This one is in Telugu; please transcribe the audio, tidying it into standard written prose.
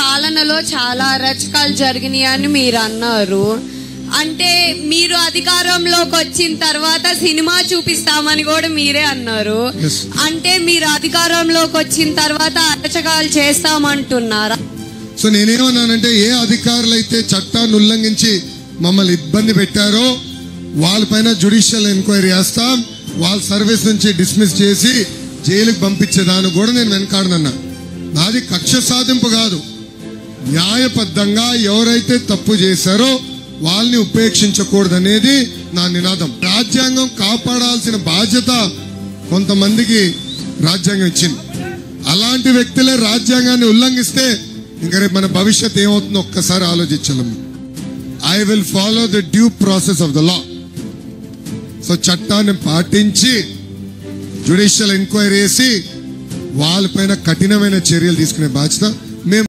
పాలనలో చాలా అరాచకాలు జరిగినాయి అని మీరు అన్నారు. అంటే మీరు అధికారంలోకి వచ్చిన తర్వాత సినిమా చూపిస్తామని కూడా మీరే అన్నారు. అంటే మీరు అధికారంలోకి వచ్చిన తర్వాత అరాచకాలు చేస్తామంటున్నారా? సో నేనేమన్నానంటే, ఏ అధికారులు అయితే చట్టాన్ని ఉల్లంఘించి మమ్మల్ని ఇబ్బంది పెట్టారో వాళ్ళపైన జ్యుడిషియల్ ఎంక్వైరీ చేస్తాం, వాళ్ళ సర్వీస్ నుంచి డిస్మిస్ చేసి జైలుకి పంపించేదాన్ని కూడా నేను వెనకాడనన్నా. నాది కక్ష సాధింపు కాదు, న్యాయబద్ధంగా ఎవరైతే తప్పు చేశారో వాళ్ళని ఉపేక్షించకూడదనేది నా నినాదం. రాజ్యాంగం కాపాడాల్సిన బాధ్యత కొంతమందికి రాజ్యాంగం ఇచ్చింది. అలాంటి వ్యక్తులే రాజ్యాంగాన్ని ఉల్లంఘిస్తే ఇంకా రేపు మన భవిష్యత్ ఏమవుతుందో ఒక్కసారి ఆలోచించాలి. I will follow the due process of the law. So చట్టాన్ని పాటించి జ్యుడిషియల్ ఎంక్వైరీ చేసి వాళ్ళపైన కఠినమైన చర్యలు తీసుకునే బాధ్యత మేము